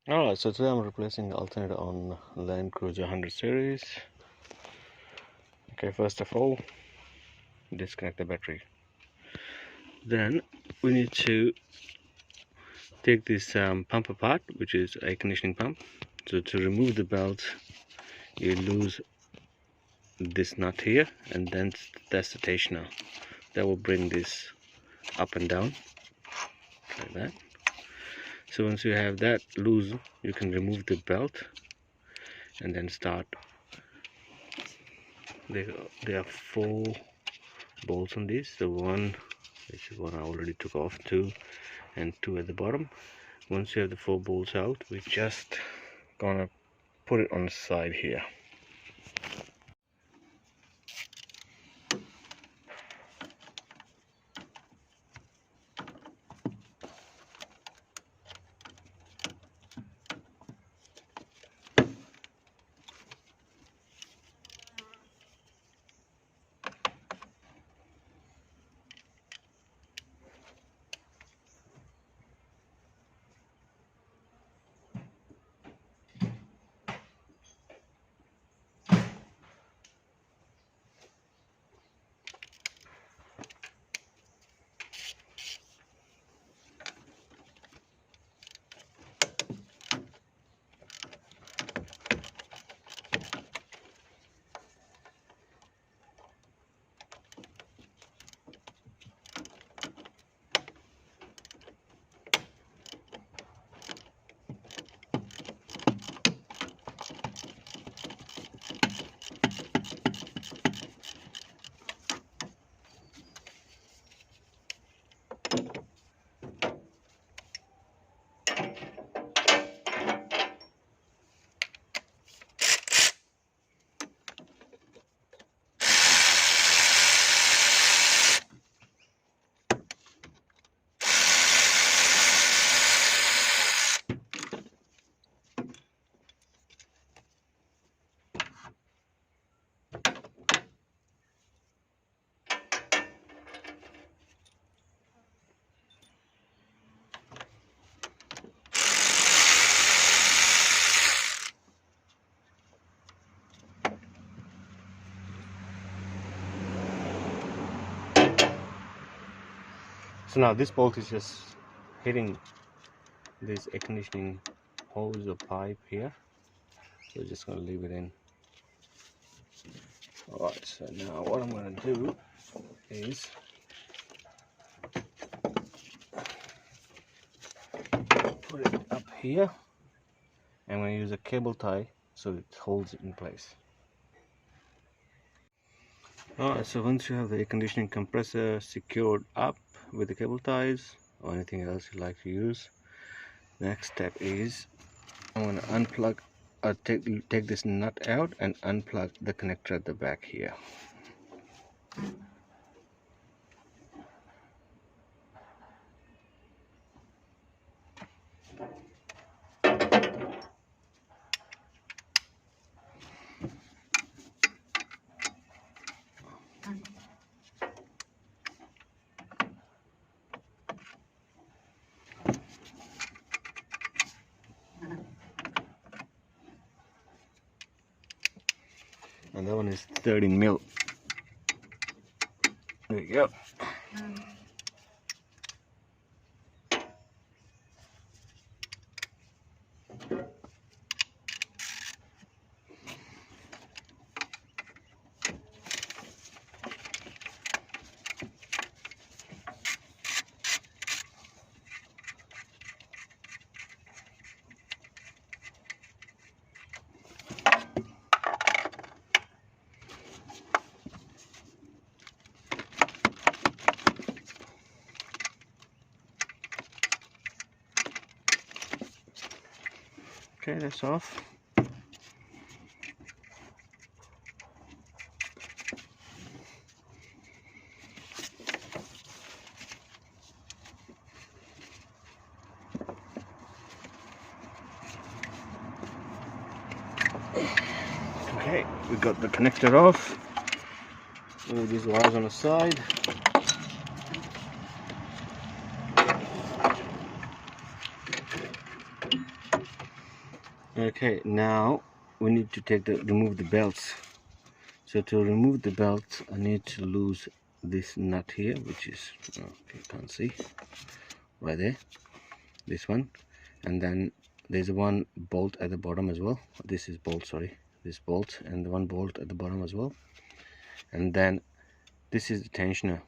Alright, so today I'm replacing the alternator on LandCruiser 100 series. Okay, first of all, disconnect the battery. Then we need to take this pump apart, which is air conditioning pump. So to remove the belt, you lose this nut here, and then that's the tensioner. That will bring this up and down like that. So once you have that loose, you can remove the belt and then start. There are 4 bolts on this. The one, which is one I already took off, 2 and 2 at the bottom. Once you have the 4 bolts out, we're just gonna put it on the side here. So now this bolt is just hitting this air conditioning hose or pipe here. So we're just going to leave it in. Alright, so now what I'm going to do is put it up here. I'm going to use a cable tie so it holds it in place. Alright, so once you have the air conditioning compressor secured up with the cable ties or anything else you like to use, the next step is I'm going to unplug, take this nut out and unplug the connector at the back here. And that one is 30 mil. There you go. Okay, that's off. Okay, we got the connector off. Move these wires on the side. Okay, now we need to remove the belts. So to remove the belt, I need to lose this nut here, which is, okay, can't see, right there, this one. And then there's one bolt at the bottom as well. This is bolt, sorry, this bolt, and the one bolt at the bottom as well. And then this is the tensioner.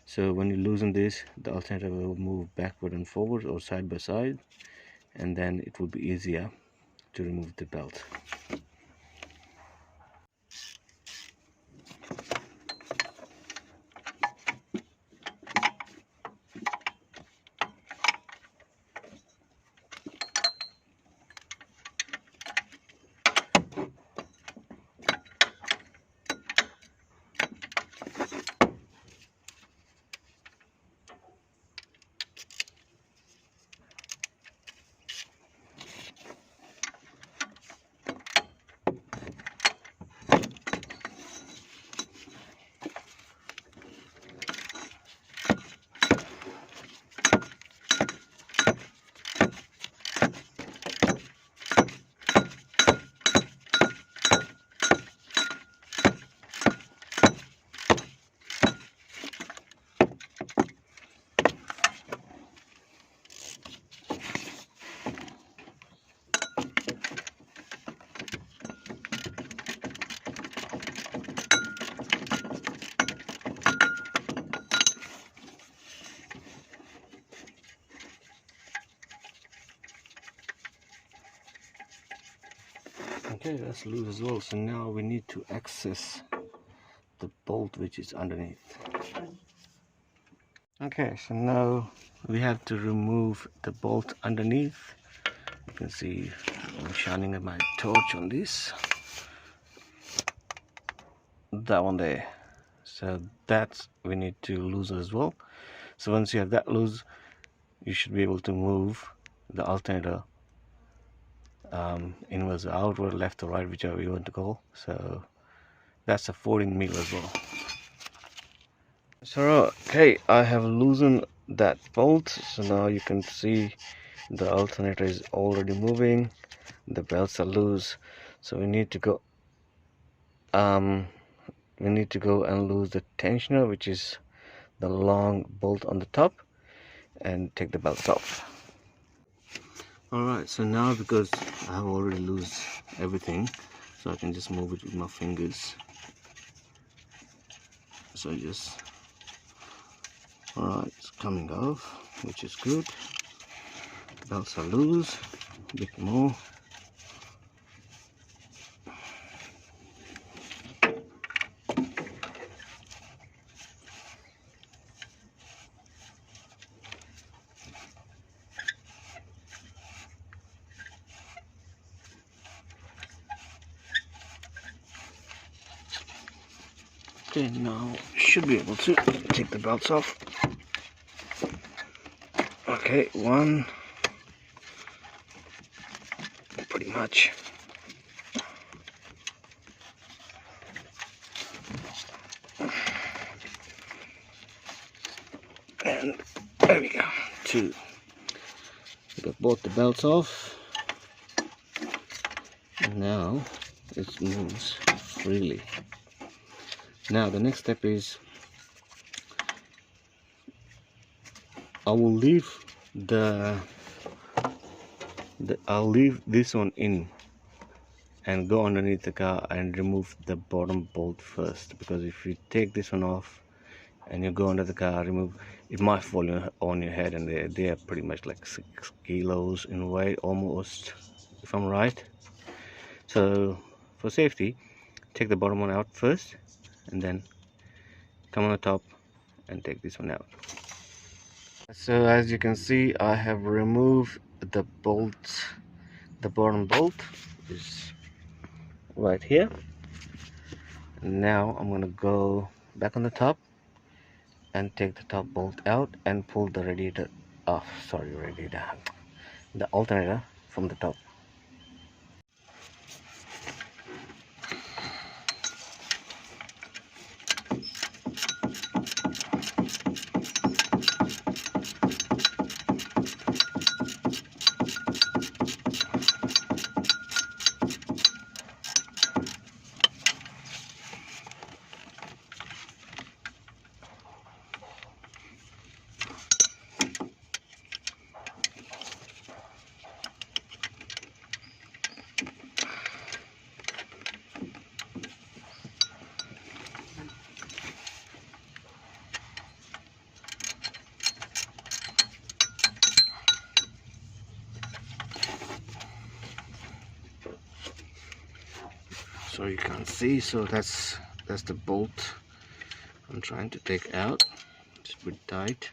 So when you loosen this, the alternator will move backward and forward or side by side, and then it will be easier to remove the belt. Okay, that's loose as well. So now we need to access the bolt which is underneath. Okay, so now we have to remove the bolt underneath. You can see I'm shining my torch on this. That one there. So that's we need to loosen as well. So once you have that loose, you should be able to move the alternator inwards or outward, left or right, whichever you want to go. So that's a 14 mil as well. So okay, I have loosened that bolt, so now you can see the alternator is already moving, the belts are loose. So we need to go and lose the tensioner, which is the long bolt on the top, and take the belts off. Alright, so now because I have already loosed everything, so I can just move it with my fingers. So alright, it's coming off, which is good. Belts are loose, a bit more. Okay, now should be able to take the belts off. Okay, one, pretty much. And there we go, two. We got both the belts off. And now it moves freely. Now the next step is I will leave I'll leave this one in and go underneath the car and remove the bottom bolt first, because if you take this one off and you go under the car, it might fall on your head, and they are pretty much like 6 kilos in weight almost, if I'm right. So for safety, take the bottom one out first and then come on the top and take this one out. So as you can see, I have removed the bottom bolt is right here. Now I'm gonna go back on the top and take the top bolt out and pull the radiator off, the alternator from the top. so you can't see. So that's the bolt I'm trying to take out. It's a bit tight.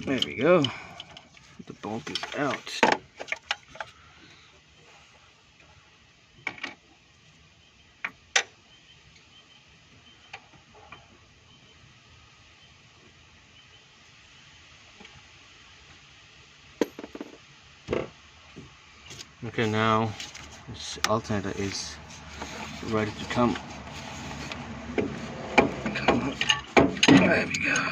There we go. The bolt is out. Okay, now this alternator is ready to come. There we go.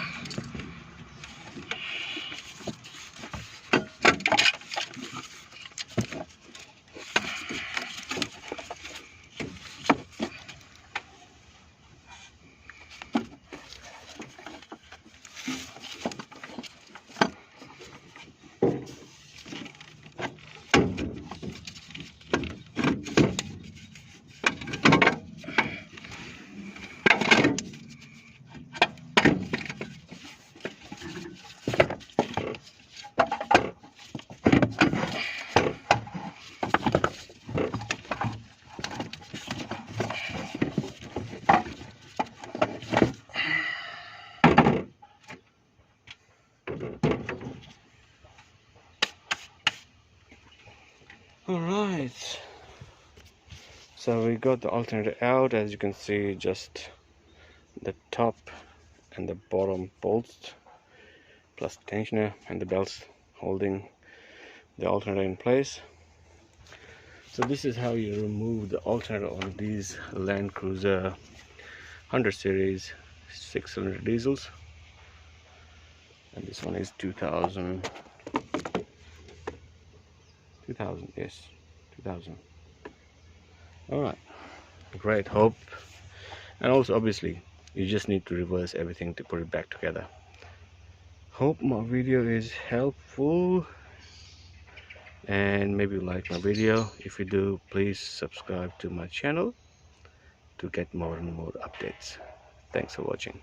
Alright, so we got the alternator out. As you can see, just the top and the bottom bolts plus the tensioner and the belts holding the alternator in place. So this is how you remove the alternator on these LandCruiser 100 series 6-cylinder diesels, and this one is 2000, yes, 2000. All right, great. Hope, and also obviously you just need to reverse everything to put it back together. Hope my video is helpful, and maybe you like my video. If you do, please subscribe to my channel to get more and more updates. Thanks for watching.